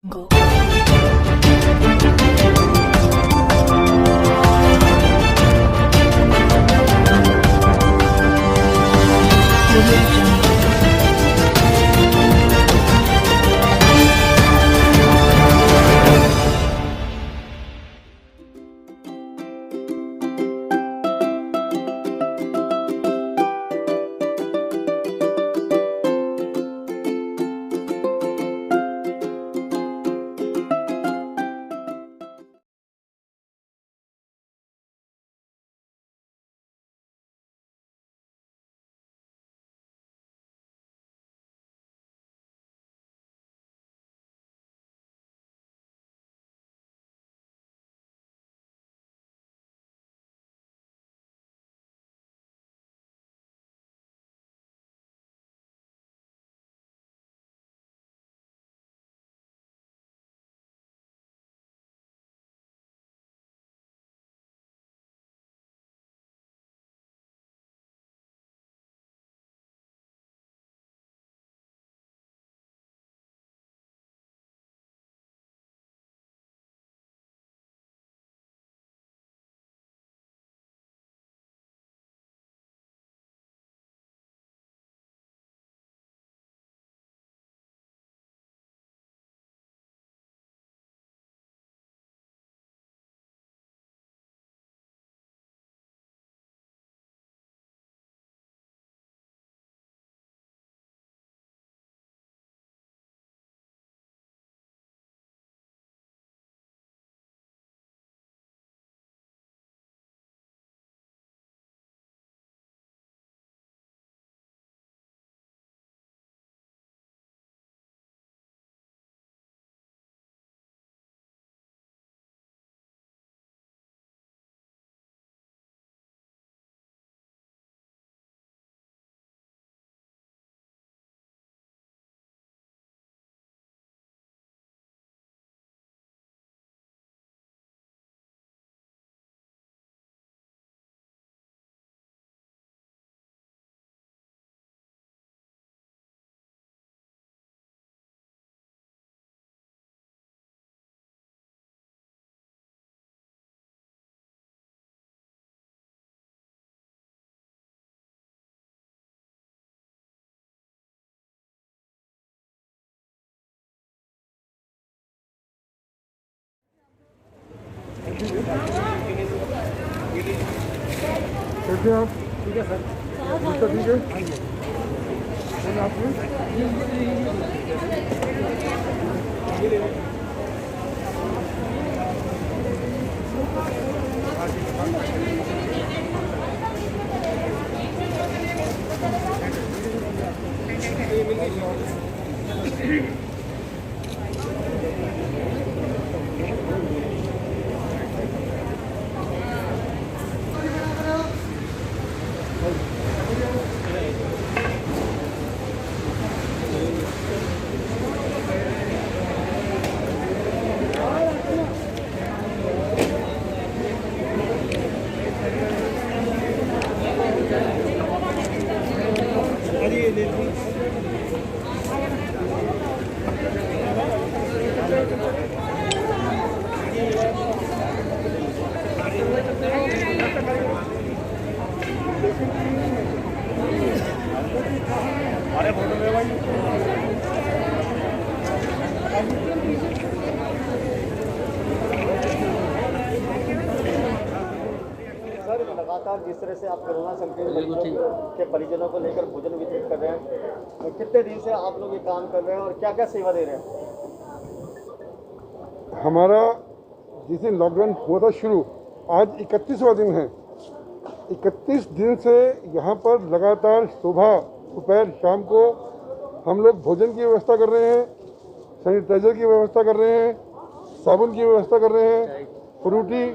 Go. कैसे आप? ठीक है सर। ठीक है। आपने लगातार जिस तरह से आप कोरोना संक्रमित मरीजों के परिजनों को लेकर भोजन वितरित कर रहे हैं, तो कितने दिन से आप लोग ये काम कर रहे हैं और क्या क्या सेवा दे रहे हैं? हमारा जिस दिन लॉकडाउन हुआ था शुरू, आज 31वां दिन है। 31 दिन से यहाँ पर लगातार सुबह दोपहर शाम को हम लोग भोजन की व्यवस्था कर रहे हैं, सैनिटाइजर की व्यवस्था कर रहे हैं, साबुन की व्यवस्था कर रहे हैं, फ्रूटी,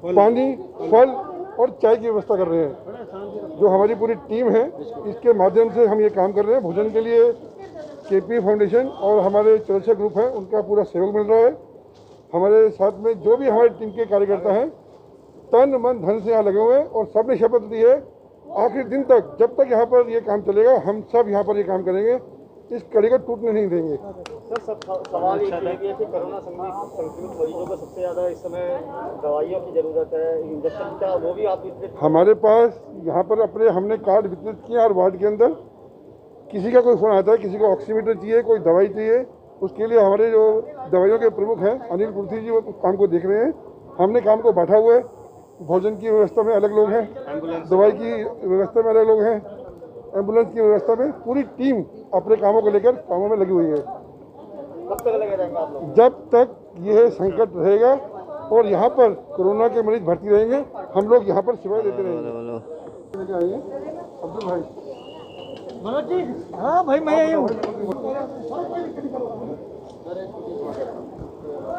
पानी, फल और चाय की व्यवस्था कर रहे हैं। जो हमारी पूरी टीम है, इसके माध्यम से हम ये काम कर रहे हैं। भोजन के लिए केपी फाउंडेशन और हमारे चर्चा ग्रुप है, उनका पूरा सहयोग मिल रहा है। हमारे साथ में जो भी हमारी टीम के कार्यकर्ता हैं, तन मन धन से यहाँ लगे हुए हैं और सबने शपथ ली है आखिरी दिन तक, जब तक यहाँ पर ये काम चलेगा हम सब यहाँ पर ये काम करेंगे। इस कड़ी को टूटने नहीं देंगे। सर सब सवाल ये है कि कोरोना संक्रमित मरीजों को सबसे ज़्यादा इस समय दवाइयों की ज़रूरत है, इंजेक्शन का, वो भी आप वितरित? हमारे पास यहाँ पर अपने हमने कार्ड वितरित किए और वार्ड के अंदर किसी का कोई फ़ोन आता है, किसी को ऑक्सीमीटर चाहिए, कोई दवाई चाहिए, उसके लिए हमारे जो दवाइयों के प्रमुख हैं अनिल कुर्थी जी वो काम को देख रहे हैं। हमने काम को बांटा हुआ है, भोजन की व्यवस्था में अलग लोग हैं, दवाई की व्यवस्था में अलग लोग हैं, एम्बुलेंस की व्यवस्था में पूरी टीम अपने कामों को लेकर कामों में लगी हुई है। कब तक लगे रहेंगे आप लोग? जब तक यह संकट रहेगा और यहाँ पर कोरोना के मरीज भर्ती रहेंगे, हम लोग यहाँ पर सेवाएं देते रहेंगे। अब्दुल भाई, मनोज जी, हाँ भाई मैं यही हूँ।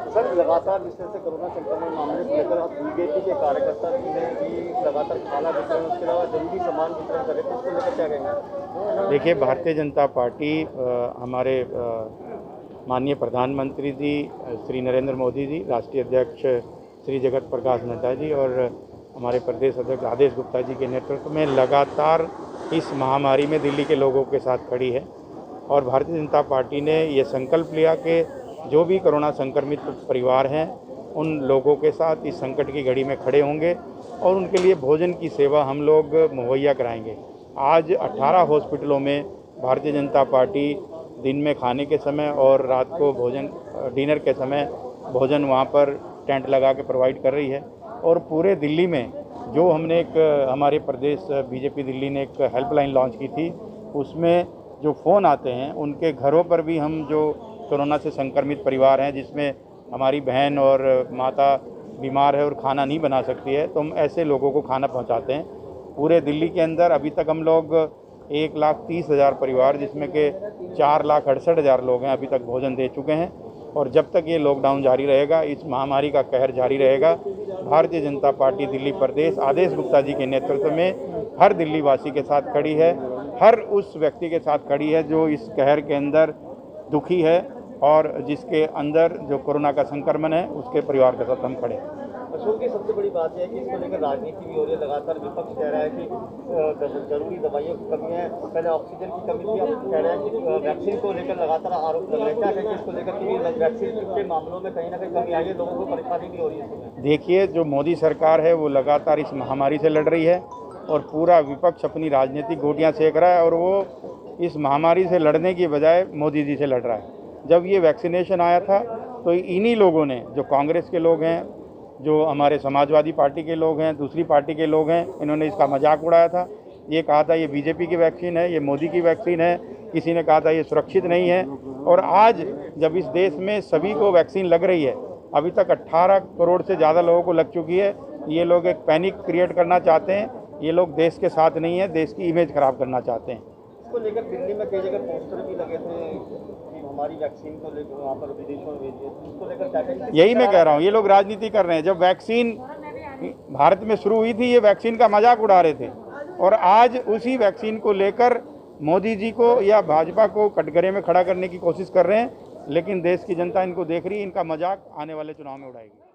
सर लगातार जिस तरह से कोरोना संक्रमण मामले को लेकर अब बीजेपी के कार्यकर्ता भी हैं कि लगातार खाना वितरण, उसके अलावा जरूरी सामान वितरण करें, तो उसको लेकर क्या कहेंगे? देखिए, भारतीय जनता पार्टी हमारे माननीय प्रधानमंत्री जी श्री नरेंद्र मोदी जी, राष्ट्रीय अध्यक्ष श्री जगत प्रकाश नड्डा जी और हमारे प्रदेश अध्यक्ष आदेश गुप्ता जी के नेतृत्व में लगातार इस महामारी में दिल्ली के लोगों के साथ खड़ी है। और भारतीय जनता पार्टी ने ये संकल्प लिया कि जो भी कोरोना संक्रमित परिवार हैं उन लोगों के साथ इस संकट की घड़ी में खड़े होंगे और उनके लिए भोजन की सेवा हम लोग मुहैया कराएंगे। आज 18 हॉस्पिटलों में भारतीय जनता पार्टी दिन में खाने के समय और रात को भोजन डिनर के समय भोजन वहाँ पर टेंट लगा के प्रोवाइड कर रही है। और पूरे दिल्ली में जो हमने एक हमारे प्रदेश बीजेपी दिल्ली ने एक हेल्पलाइन लॉन्च की थी, उसमें जो फ़ोन आते हैं उनके घरों पर भी हम जो कोरोना से संक्रमित परिवार हैं जिसमें हमारी बहन और माता बीमार है और खाना नहीं बना सकती है, तो हम ऐसे लोगों को खाना पहुंचाते हैं। पूरे दिल्ली के अंदर अभी तक हम लोग 1,30,000 परिवार जिसमें के 4,68,000 लोग हैं अभी तक भोजन दे चुके हैं। और जब तक ये लॉकडाउन जारी रहेगा, इस महामारी का कहर जारी रहेगा, भारतीय जनता पार्टी दिल्ली प्रदेश आदेश गुप्ता जी के नेतृत्व में हर दिल्ली वासी के साथ खड़ी है, हर उस व्यक्ति के साथ खड़ी है जो इस कहर के अंदर दुखी है और जिसके अंदर जो कोरोना का संक्रमण है उसके परिवार के साथ हम खड़े हैं। अशोक की सबसे बड़ी बात यह है कि इसको लेकर राजनीति भी हो रही है। लगातार विपक्ष कह रहा है कि जरूरी दवाइयों की कमी है, पहले ऑक्सीजन की कमी थी, अब कह रहे हैं कि वैक्सीन को लेकर लगातार आरोप लग रहे हैं। क्या कहेंगे इसको लेकर कि वैक्सीन के मामलों में कहीं ना कहीं कमी आई है, लोगों को परेशानी भी हो रही है? देखिए, जो मोदी सरकार है वो लगातार इस महामारी से लड़ रही है और पूरा विपक्ष अपनी राजनीतिक गोटियाँ सेक रहा है और वो इस महामारी से लड़ने की बजाय मोदी जी से लड़ रहा है। जब ये वैक्सीनेशन आया था तो इन्हीं लोगों ने, जो कांग्रेस के लोग हैं, जो हमारे समाजवादी पार्टी के लोग हैं, दूसरी पार्टी के लोग हैं, इन्होंने इसका मजाक उड़ाया था। ये कहा था ये बीजेपी की वैक्सीन है, ये मोदी की वैक्सीन है, किसी ने कहा था ये सुरक्षित नहीं है। और आज जब इस देश में सभी को वैक्सीन लग रही है, अभी तक 18 करोड़ से ज़्यादा लोगों को लग चुकी है, ये लोग एक पैनिक क्रिएट करना चाहते हैं। ये लोग देश के साथ नहीं है, देश की इमेज खराब करना चाहते हैं। इसको लेकर दिल्ली में कई जगह पोस्टर भी लगे थे कि हमारी वैक्सीन को लेकर वहाँ पर विदेशों में भेजिए, उसको लेकर क्या करेंगे? यही मैं कह रहा हूँ, ये लोग राजनीति कर रहे हैं। जब वैक्सीन भारत में शुरू हुई थी, ये वैक्सीन का मजाक उड़ा रहे थे और आज उसी वैक्सीन को लेकर मोदी जी को या भाजपा को कटघरे में खड़ा करने की कोशिश कर रहे हैं। लेकिन देश की जनता इनको देख रही है, इनका मजाक आने वाले चुनाव में उड़ाएगी।